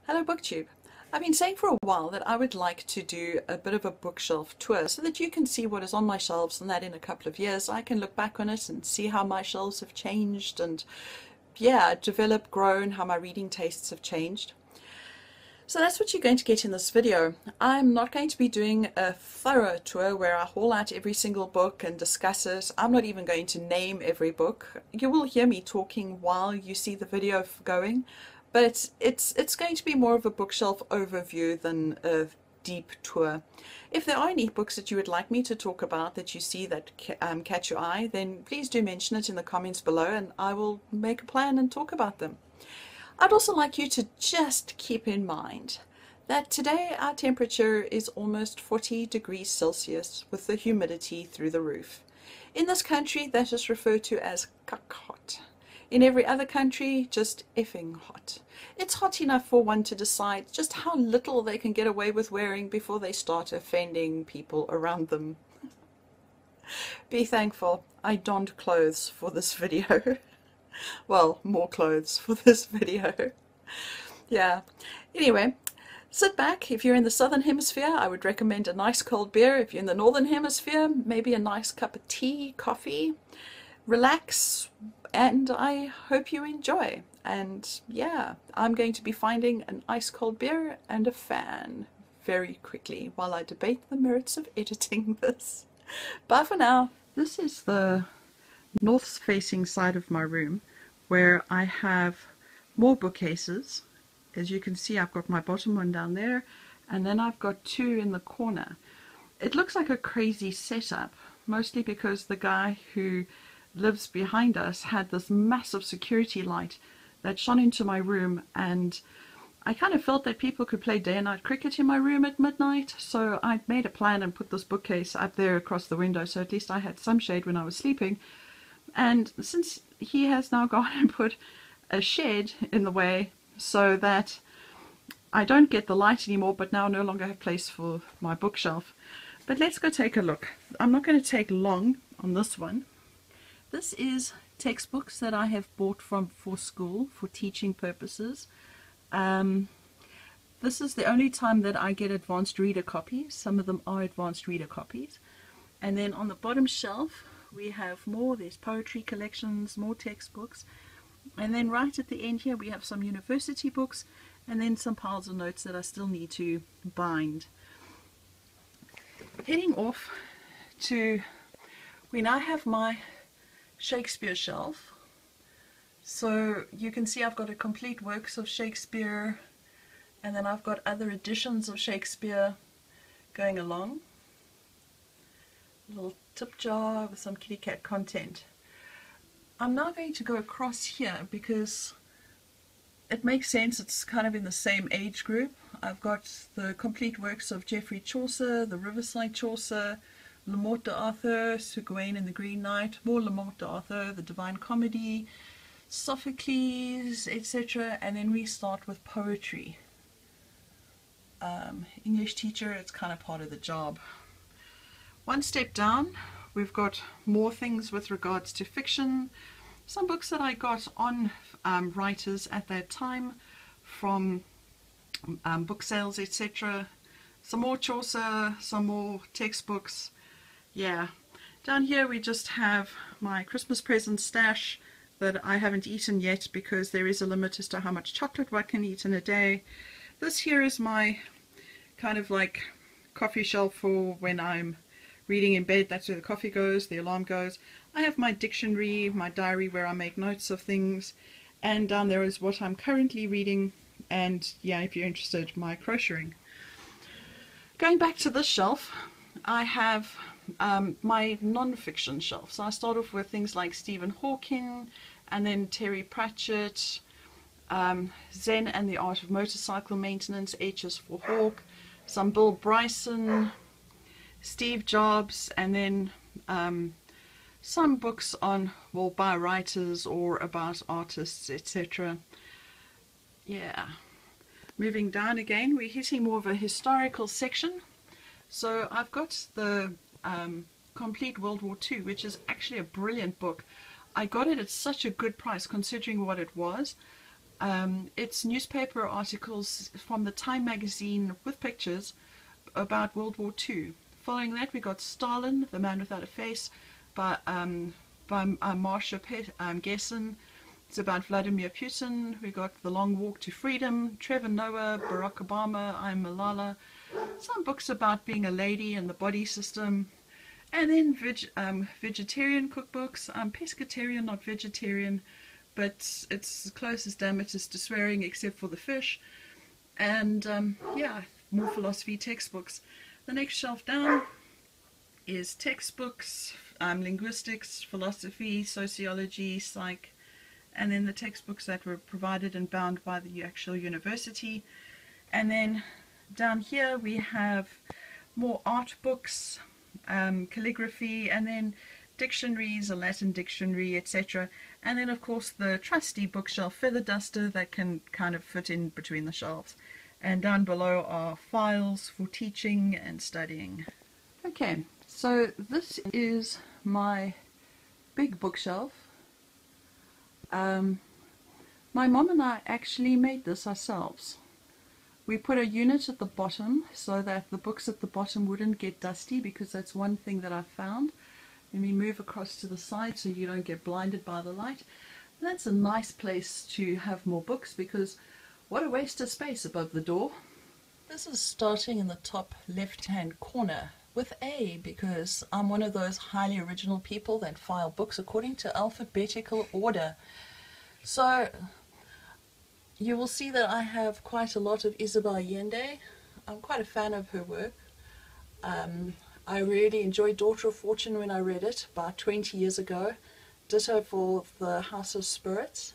Hello BookTube. I've been saying for a while that I would like to do a bit of a bookshelf tour so that you can see what is on my shelves, and that in a couple of years I can look back on it and see how my shelves have changed and developed, grown, how my reading tastes have changed. So that's what you're going to get in this video. I'm not going to be doing a thorough tour where I haul out every single book and discuss it. I'm not even going to name every book. You will hear me talking while you see the video going, but it's going to be more of a bookshelf overview than a deep tour. If there are any books that you would like me to talk about that you see that catch your eye, then please do mention it in the comments below and I will make a plan and talk about them. I'd also like you to just keep in mind that today our temperature is almost 40 degrees Celsius with the humidity through the roof. In this country, that is referred to as cuck hot. In every other country, just effing hot. It's hot enough for one to decide just how little they can get away with wearing before they start offending people around them. Be thankful I donned clothes for this video. Well, more clothes for this video. Yeah. Anyway, sit back. If you're in the southern hemisphere, I would recommend a nice cold beer. If you're in the northern hemisphere, maybe a nice cup of tea, coffee. Relax, and I hope you enjoy. And yeah, I'm going to be finding an ice cold beer and a fan very quickly while I debate the merits of editing this. Bye for now. This is the north facing side of my room where I have more bookcases. As you can see, I've got my bottom one down there and then I've got two in the corner. It looks like a crazy setup, mostly because the guy who lives behind us had this massive security light that shone into my room, and I kind of felt that people could play day and night cricket in my room at midnight, so I made a plan and put this bookcase up there across the window so at least I had some shade when I was sleeping. And since he has now gone and put a shed in the way so that I don't get the light anymore, but now no longer have place for my bookshelf. But let's go take a look. I'm not going to take long on this one. This is textbooks that I have bought for school for teaching purposes. This is the only time that I get advanced reader copies. Some of them are advanced reader copies. And then on the bottom shelf we have more. There's poetry collections, more textbooks, and then right at the end here we have some university books and then some piles of notes that I still need to bind. Heading off to, we now have my Shakespeare shelf. So you can see I've got a complete works of Shakespeare, and then I've got other editions of Shakespeare going along. A little tip jar with some kitty cat content. I'm now going to go across here because it makes sense, it's kind of in the same age group. I've got the complete works of Geoffrey Chaucer, the Riverside Chaucer, Le Morte d'Arthur, Sir Gawain and the Green Knight, more Le Morte d'Arthur, the Divine Comedy, Sophocles, etc. And then we start with poetry. English teacher, it's kind of part of the job. One step down, we've got more things with regards to fiction. Some books that I got on writers at that time from book sales, etc. Some more Chaucer, some more textbooks. Yeah. Down here we just have my Christmas present stash that I haven't eaten yet because there is a limit as to how much chocolate one can eat in a day. This here is my kind of like coffee shelf for when I'm reading in bed. That's where the coffee goes, the alarm goes. I have my dictionary, my diary where I make notes of things, and down there is what I'm currently reading, and yeah, if you're interested, my crocheting. Going back to this shelf, I have my non-fiction shelf. So I start off with things like Stephen Hawking, and then Terry Pratchett, Zen and the Art of Motorcycle Maintenance, H is for Hawk, some Bill Bryson, Steve Jobs, and then some books on, well, by writers or about artists, etc. Yeah. Moving down again, we're hitting more of a historical section. So I've got the Complete World War II, which is actually a brilliant book. I got it at such a good price considering what it was. It's newspaper articles from the Time magazine with pictures about World War II. Following that, we got Stalin, The Man Without a Face, by Marsha Gessen. It's about Vladimir Putin. We got The Long Walk to Freedom, Trevor Noah, Barack Obama, I'm Malala. Some books about being a lady and the body system. And then vegetarian cookbooks. I'm pescatarian, not vegetarian, but it's as close as damn it is to swearing except for the fish. And yeah, more philosophy textbooks. The next shelf down is textbooks, linguistics, philosophy, sociology, psych, and then the textbooks that were provided and bound by the actual university. And then down here we have more art books, calligraphy, and then dictionaries, a Latin dictionary, etc. And then of course the trusty bookshelf feather duster that can kind of fit in between the shelves. And down below are files for teaching and studying. Okay, so this is my big bookshelf. My mom and I actually made this ourselves. We put a unit at the bottom so that the books at the bottom wouldn't get dusty, because that's one thing that I found. And we move across to the side so you don't get blinded by the light. And that's a nice place to have more books, because what a waste of space above the door. This is starting in the top left-hand corner with A, because I'm one of those highly original people that file books according to alphabetical order. So you will see that I have quite a lot of Isabel Allende. I'm quite a fan of her work. I really enjoyed Daughter of Fortune when I read it about 20 years ago. Ditto for The House of Spirits.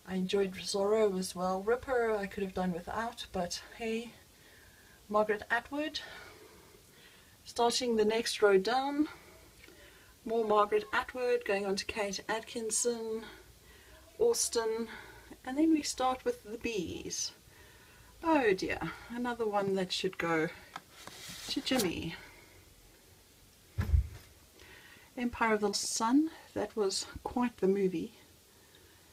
I enjoyed Zorro as well. Ripper I could have done without, but hey. Margaret Atwood. Starting the next row down, more Margaret Atwood, going on to Kate Atkinson, Austen, and then we start with the B's. Oh dear, another one that should go to Jimmy. Empire of the Sun, that was quite the movie.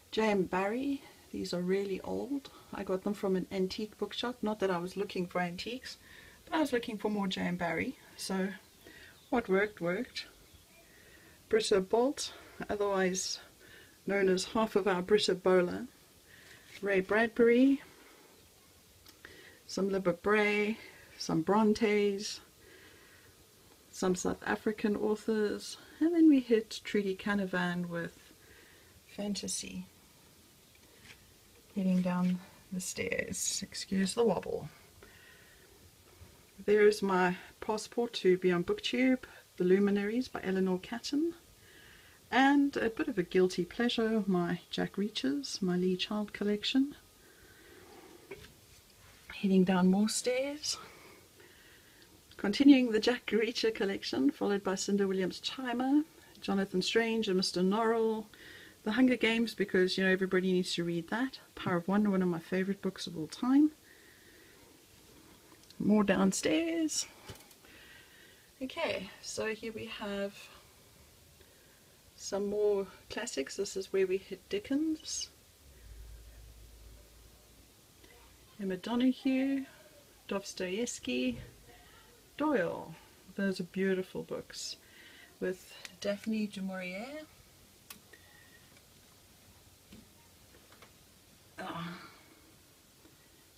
J.M. Barrie, these are really old. I got them from an antique bookshop. Not that I was looking for antiques, but I was looking for more J.M. Barrie. So what worked, worked. Britta Bolt, otherwise known as half of our Britta Bowler. Ray Bradbury, some Libba Bray, some Brontes, some South African authors, and then we hit Trudy Canavan with fantasy. Heading down the stairs, excuse the wobble. There's my passport to be on BookTube, The Luminaries by Eleanor Catton, and a bit of a guilty pleasure, my Jack Reaches, my Lee Child collection. Heading down more stairs, continuing the Jack Reacher collection, followed by Cinda Williams Chimer, Jonathan Strange and Mr. Norrell, The Hunger Games, because you know everybody needs to read that, Power of Wonder, one of my favorite books of all time. More downstairs. Okay, so here we have some more classics. This is where we hit Dickens, Emma Donoghue, Dostoevsky, Doyle. Those are beautiful books. With Daphne du Maurier.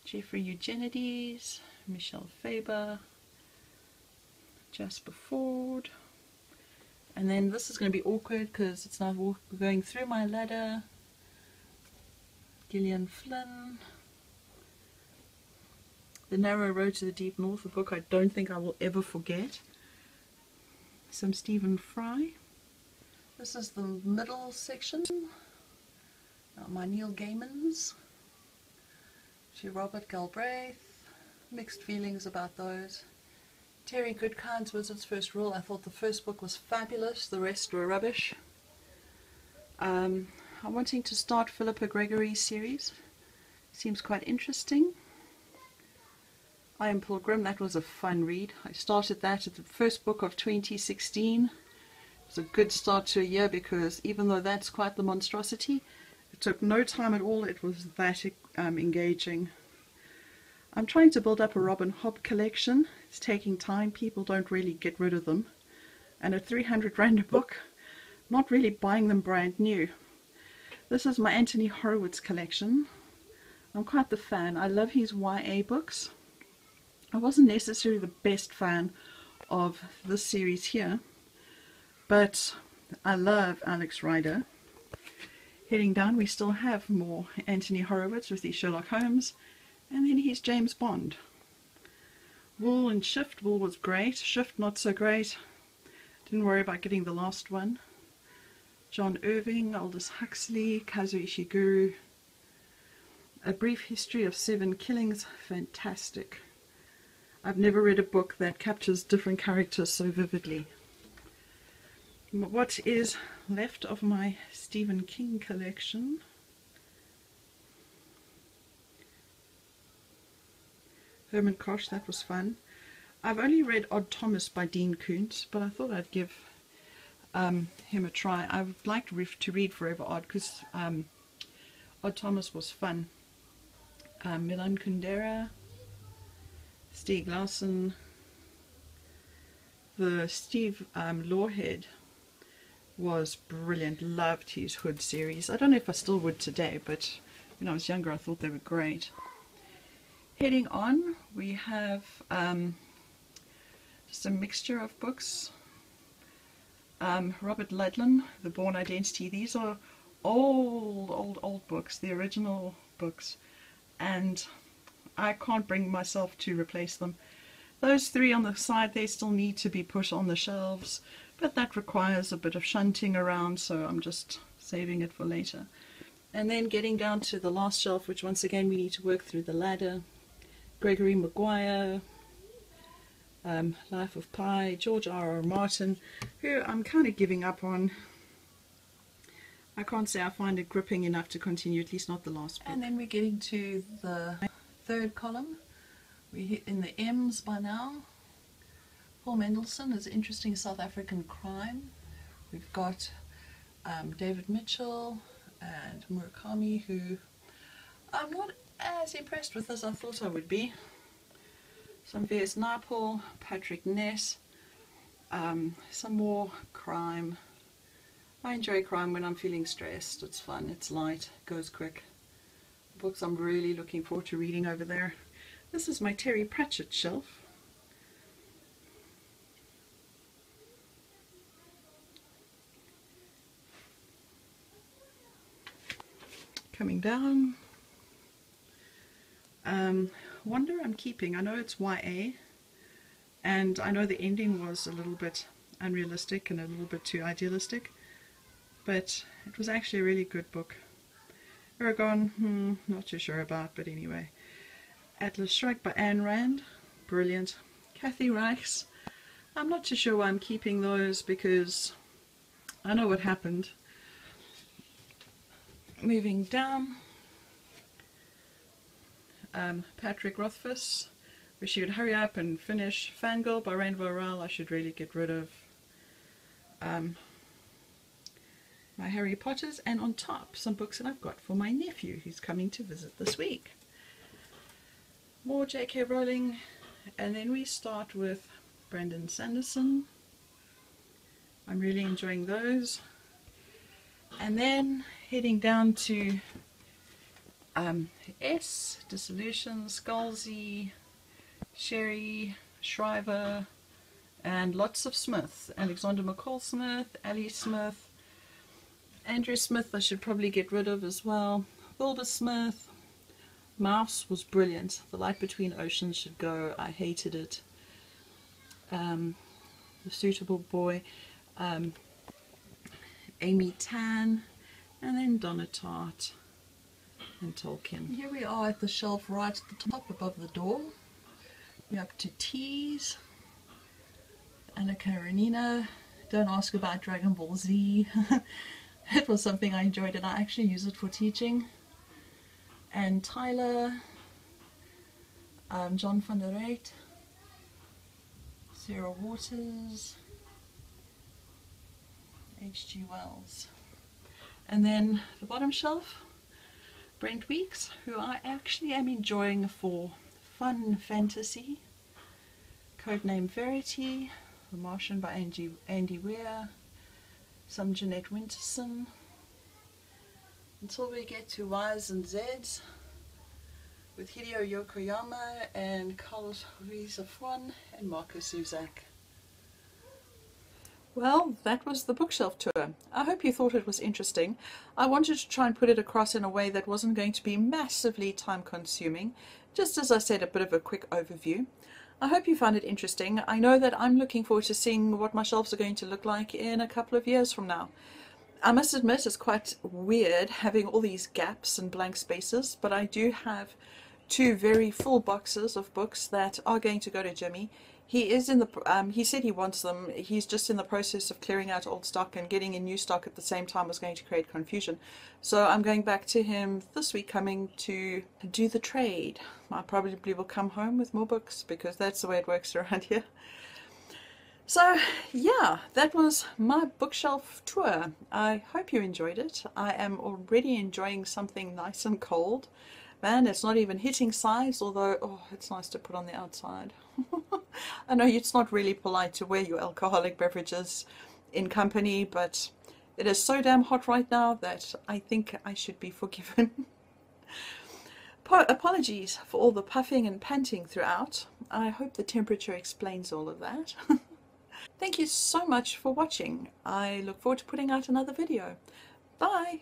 Jeffrey Eugenides, Michelle Faber, Jasper Ford, and then this is going to be awkward because it's now going through my ladder. Gillian Flynn, The Narrow Road to the Deep North, a book I don't think I will ever forget. Some Stephen Fry. This is the middle section. My Neil Gaimans. To Robert Galbraith. Mixed feelings about those. Terry Goodkind's Wizard's First Rule. I thought the first book was fabulous, the rest were rubbish. I'm wanting to start Philippa Gregory's series. Seems quite interesting. I Am Pilgrim, that was a fun read. I started that at the first book of 2016. It was a good start to a year because even though that's quite the monstrosity, It took no time at all. It was that engaging. I'm trying to build up a Robin Hobb collection. It's taking time. People don't really get rid of them. And at 300 Rand a book, not really buying them brand new. This is my Anthony Horowitz collection. I'm quite the fan. I love his YA books. I wasn't necessarily the best fan of this series here, but I love Alex Rider. Heading down, we still have more Anthony Horowitz with his Sherlock Holmes, and then he's James Bond. Wool and Shift. Wool was great. Shift not so great. Didn't worry about getting the last one. John Irving, Aldous Huxley, Kazuo Ishiguro. A Brief History of 7 Killings. Fantastic. I've never read a book that captures different characters so vividly. What is left of my Stephen King collection? Herman Koch, that was fun. I've only read Odd Thomas by Dean Koontz, but I thought I'd give him a try. I would like to read Forever Odd, because Odd Thomas was fun. Milan Kundera, Stieg Larsson, the Steve Lawhead was brilliant. Loved his Hood series. I don't know if I still would today, but when I was younger I thought they were great. Heading on, we have just a mixture of books. Robert Ludlum, The Bourne Identity. These are old books, the original books, and I can't bring myself to replace them. Those three on the side, they still need to be put on the shelves, but that requires a bit of shunting around, so I'm just saving it for later. And then getting down to the last shelf, which once again we need to work through the ladder. Gregory Maguire, Life of Pi, George R.R. Martin, who I'm kind of giving up on. I can't say I find it gripping enough to continue, at least not the last book. And then we're getting to the third column. We're hit in the M's by now. Paul Mendelsohn is interesting South African crime. We've got David Mitchell and Murakami, who I'm not as impressed with as I thought I would be. Some V.S. Naipaul, Patrick Ness, some more crime. I enjoy crime when I'm feeling stressed. It's fun, it's light, goes quick. Books I'm really looking forward to reading over there. This is my Terry Pratchett shelf. Coming down. Wonder I'm keeping. I know it's YA, and I know the ending was a little bit unrealistic and a little bit too idealistic, but it was actually a really good book. Eragon, not too sure about, but anyway. Atlas Shrugged by Ayn Rand, brilliant. Kathy Reichs, I'm not too sure why I'm keeping those, because I know what happened. Moving down, Patrick Rothfuss, wish you would hurry up and finish. Fangirl by Rainbow Rowell, I should really get rid of. My Harry Potters, and on top some books that I've got for my nephew who's coming to visit this week. More J.K. Rowling, and then we start with Brandon Sanderson. I'm really enjoying those. And then heading down to S, Dissolution, Scalzi, Sherry, Shriver, and lots of Smith. Alexander McCall Smith, Ali Smith, Andrew Smith I should probably get rid of as well. Wilbur Smith. Mouse was brilliant. The Light Between Oceans should go. I hated it. The Suitable Boy. Amy Tan. And then Donna Tartt and Tolkien. Here we are at the shelf right at the top above the door. We're up to Teas. Anna Karenina. Don't ask about Dragon Ball Z. It was something I enjoyed and I actually use it for teaching. And Tyler, John van der Reyt, Sarah Waters, H.G. Wells. And then the bottom shelf, Brent Weeks, who I actually am enjoying for fun fantasy. Codename Verity, The Martian by Andy Weir, some Jeanette Winterson, until we get to Y's and Z's with Hideo Yokoyama and Carlos Ruiz Zafón and Marcus Zusak. Well, that was the bookshelf tour. I hope you thought it was interesting. I wanted to try and put it across in a way that wasn't going to be massively time consuming. Just as I said, a bit of a quick overview. I hope you found it interesting. I know that I'm looking forward to seeing what my shelves are going to look like in a couple of years from now. I must admit it's quite weird having all these gaps and blank spaces, but I do have two very full boxes of books that are going to go to Jimmy. He is in the he said he wants them. He's just in the process of clearing out old stock, and getting in new stock at the same time was going to create confusion. So I'm going back to him this week coming to do the trade. I probably will come home with more books because that's the way it works around here. So yeah, that was my bookshelf tour. I hope you enjoyed it. I am already enjoying something nice and cold. Man, it's not even hitting size, although, oh, it's nice to put on the outside. I know it's not really polite to wear your alcoholic beverages in company, but it is so damn hot right now that I think I should be forgiven. Apologies for all the puffing and panting throughout. I hope the temperature explains all of that. Thank you so much for watching. I look forward to putting out another video. Bye!